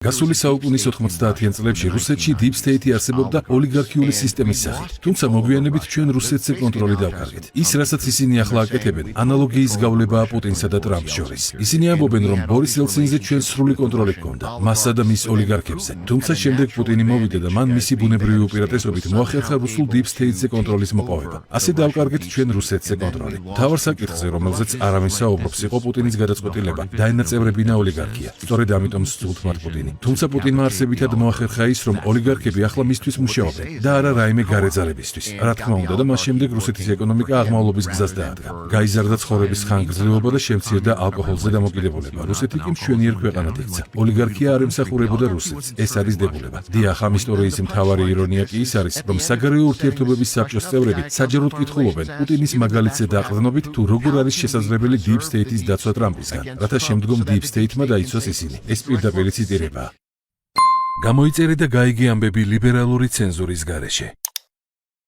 გასული საუკუნის 90-იან წლებში რუსეთში deep state არსებობდა ოლიგარქიული სისტემის სახით. თუმცა მოგვიანებით ჩვენ რუსეთზე კონტროლი დავკარგეთ. ის, რასაც ისინი ახლა აკეთებენ, ანალოგიის გავლებაა პუტინსა და ტრამპს შორის. ისინი ამბობენ, რომ ბორის ელცინზე ჩვენ სრული კონტროლი ჰქონდა, მასსა და მის ოლიგარქებზე. თუმცა შემდეგ პუტინი მოვიდა და მან მისი ბუნებრივი უპირატესობით მოახერხა რუსულ deep state-ზე კონტროლის მოპოვება. ასე დავკარგეთ ჩვენ რუსეთზე კონტროლი. მთავარ საკითხზე, რომელზეც არავინ საუბრობს, იყო პუტინის გადაწყვეტილება დაენაწევრებინა ოლიგარქია. სწორედ ამიტომ სძულთ მათ პუტინი. თუმცა პუტინმა არსებითად მოახერხა ის, რომ ოლიგარქები ახლა მისთვის მუშაობენ და არა რაიმე გარეძალებისთვის. რა თქმა უნდა და მას შემდეგ რუსეთის ეკონომიკა აღმავლობის გზას დაადგა. გაიზარდა ცხოვრების ხანგრძლივობა და შემცირდა ალკოჰოლზე დამოკიდებულება. რუსეთი კი მშვენიერ ქვეყანად იქცა. ოლიგარქია არ ემსახურებოდა რუსეთს. ეს არის დებულება. დიახ, ამ ისტორიის მთავარი ირონია კი ის არის, რომ საგარეო ურთიერთობების საბჭოს წევრები საჯაროდ კითხულობენ პუტინის მაგალითზე დაყრდნობით თუ როგორ არის შესაძლებელი deep state-ის დაცვა ტრამპისგან, რათა შემდგომ deep state-მა დაიცვას ისინი. ეს პირდაპირი ციტირებაა. გამოიწერე და გაიგე ამბები ლიბერალური ცენზურის გარეშე.